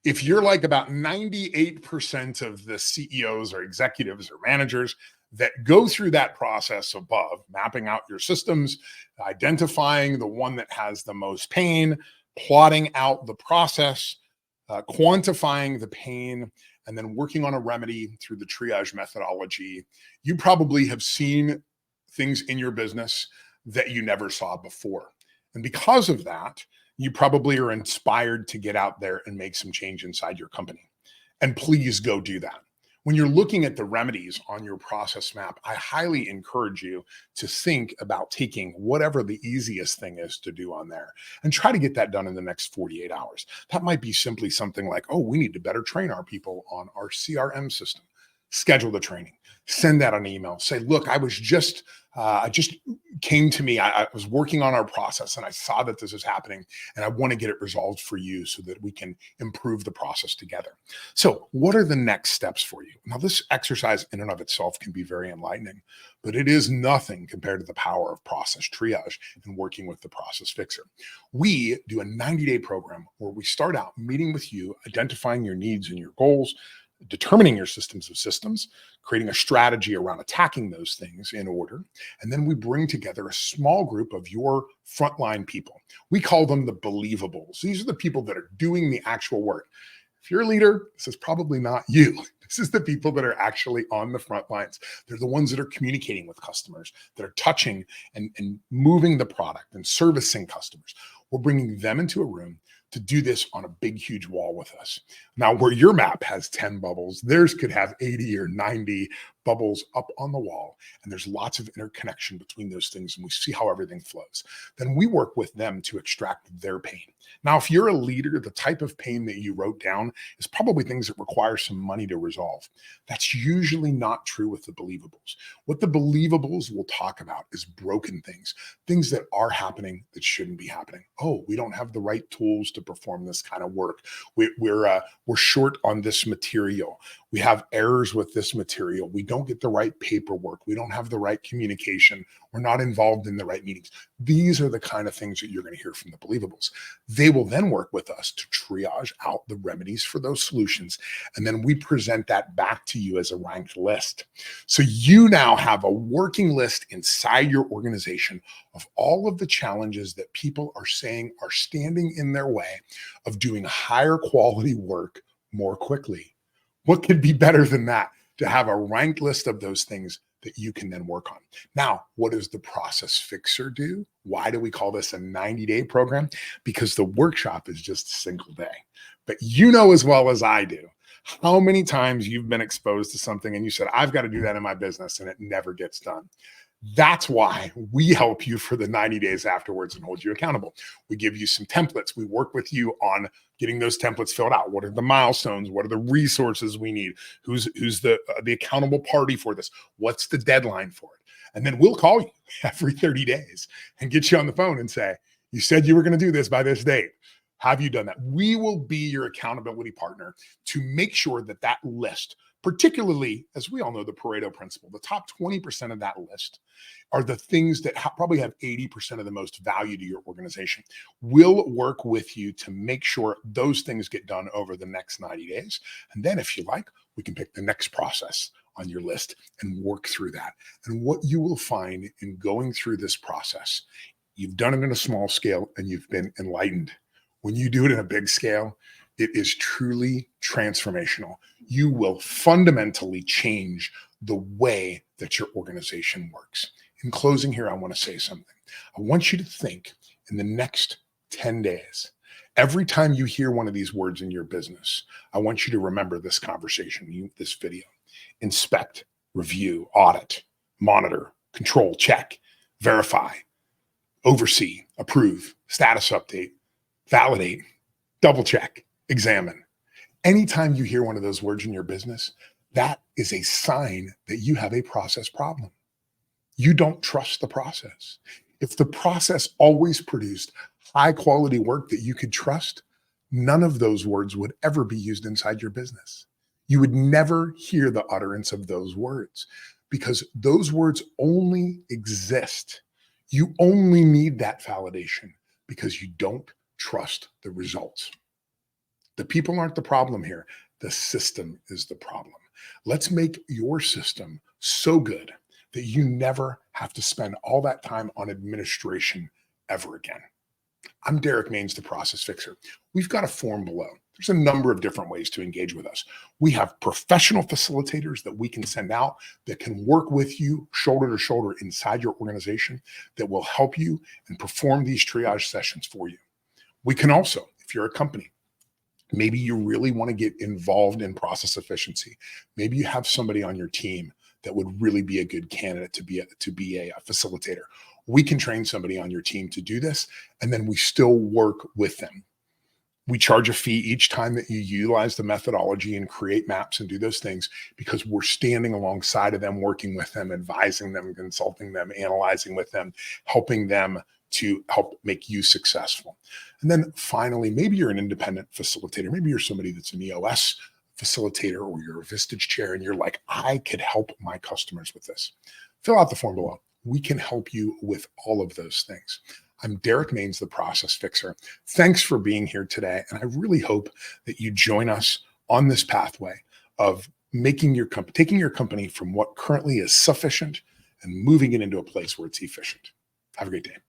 If you're like about 98% of the CEOs or executives or managers that go through that process above, mapping out your systems, identifying the one that has the most pain, plotting out the process, quantifying the pain, and then working on a remedy through the triage methodology, you probably have seen things in your business that you never saw before. And because of that, you probably are inspired to get out there and make some change inside your company. And please go do that. When you're looking at the remedies on your process map, I highly encourage you to think about taking whatever the easiest thing is to do on there and try to get that done in the next 48 hours. That might be simply something like, oh, we need to better train our people on our CRM system. Schedule the training, send that on email. Say, look, I just came to me. I was working on our process and I saw that this is happening and I want to get it resolved for you so that we can improve the process together. So what are the next steps for you? Now, this exercise in and of itself can be very enlightening, but it is nothing compared to the power of process triage and working with the process fixer. We do a 90-day program where we start out meeting with you, identifying your needs and your goals, determining your systems of systems, creating a strategy around attacking those things in order. And then we bring together a small group of your frontline people. We call them the believables. These are the people that are doing the actual work. If you're a leader, this is probably not you. This is the people that are actually on the front lines. They're the ones that are communicating with customers, that are touching and moving the product and servicing customers. We're bringing them into a room to do this on a big, huge wall with us. Now, where your map has 10 bubbles, theirs could have 80 or 90 bubbles up on the wall. And there's lots of interconnection between those things. And we see how everything flows. Then we work with them to extract their pain. Now, if you're a leader, the type of pain that you wrote down is probably things that require some money to resolve. That's usually not true with the believables. What the believables will talk about is broken things, things that are happening that shouldn't be happening. Oh, we don't have the right tools to perform this kind of work. We're short on this material. We have errors with this material. We don't get the right paperwork. We don't have the right communication. We're not involved in the right meetings. These are the kind of things that you're going to hear from the believables. They will then work with us to triage out the remedies for those solutions. And then we present that back to you as a ranked list. So you now have a working list inside your organization of all of the challenges that people are saying are standing in their way of doing higher quality work more quickly. What could be better than that? To have a ranked list of those things that you can then work on. Now, what does the process fixer do? Why do we call this a 90-day program? Because the workshop is just a single day. But you know as well as I do, how many times you've been exposed to something and you said, I've got to do that in my business, and it never gets done. That's why we help you for the 90 days afterwards and hold you accountable. We give you some templates. We work with you on getting those templates filled out. What are the milestones? What are the resources we need? Who's the accountable party for this? What's the deadline for it? And then we'll call you every 30 days and get you on the phone and say, you said you were going to do this by this date. Have you done that? We will be your accountability partner to make sure that that list, particularly, as we all know, the Pareto principle, the top 20% of that list are the things that probably have 80% of the most value to your organization. We'll work with you to make sure those things get done over the next 90 days. And then if you like, we can pick the next process on your list and work through that. And what you will find in going through this process, you've done it in a small scale and you've been enlightened. When you do it in a big scale, it is truly transformational. You will fundamentally change the way that your organization works. In closing here, I want to say something. I want you to think in the next 10 days, every time you hear one of these words in your business, I want you to remember this conversation, this video. Inspect, review, audit, monitor, control, check, verify, oversee, approve, status update, validate, double check, examine. Anytime you hear one of those words in your business, that is a sign that you have a process problem. You don't trust the process. If the process always produced high quality work that you could trust, none of those words would ever be used inside your business. You would never hear the utterance of those words because those words only exist. You only need that validation because you don't trust the results. The people aren't the problem here. The system is the problem. Let's make your system so good that you never have to spend all that time on administration ever again. I'm Derrick Mains, the Process Fixer. We've got a form below. There's a number of different ways to engage with us. We have professional facilitators that we can send out that can work with you shoulder to shoulder inside your organization that will help you and perform these triage sessions for you. We can also, if you're a company, maybe you really want to get involved in process efficiency. Maybe you have somebody on your team that would really be a good candidate to be a facilitator. We can train somebody on your team to do this, and then we still work with them. We charge a fee each time that you utilize the methodology and create maps and do those things because we're standing alongside of them, working with them, advising them, consulting them, analyzing with them, helping them to help make you successful. And then finally, maybe you're an independent facilitator. Maybe you're somebody that's an EOS facilitator or you're a Vistage chair and you're like, I could help my customers with this. Fill out the form below. We can help you with all of those things. I'm Derrick Mains, the Process Fixer. Thanks for being here today. And I really hope that you join us on this pathway of taking your company from what currently is sufficient and moving it into a place where it's efficient. Have a great day.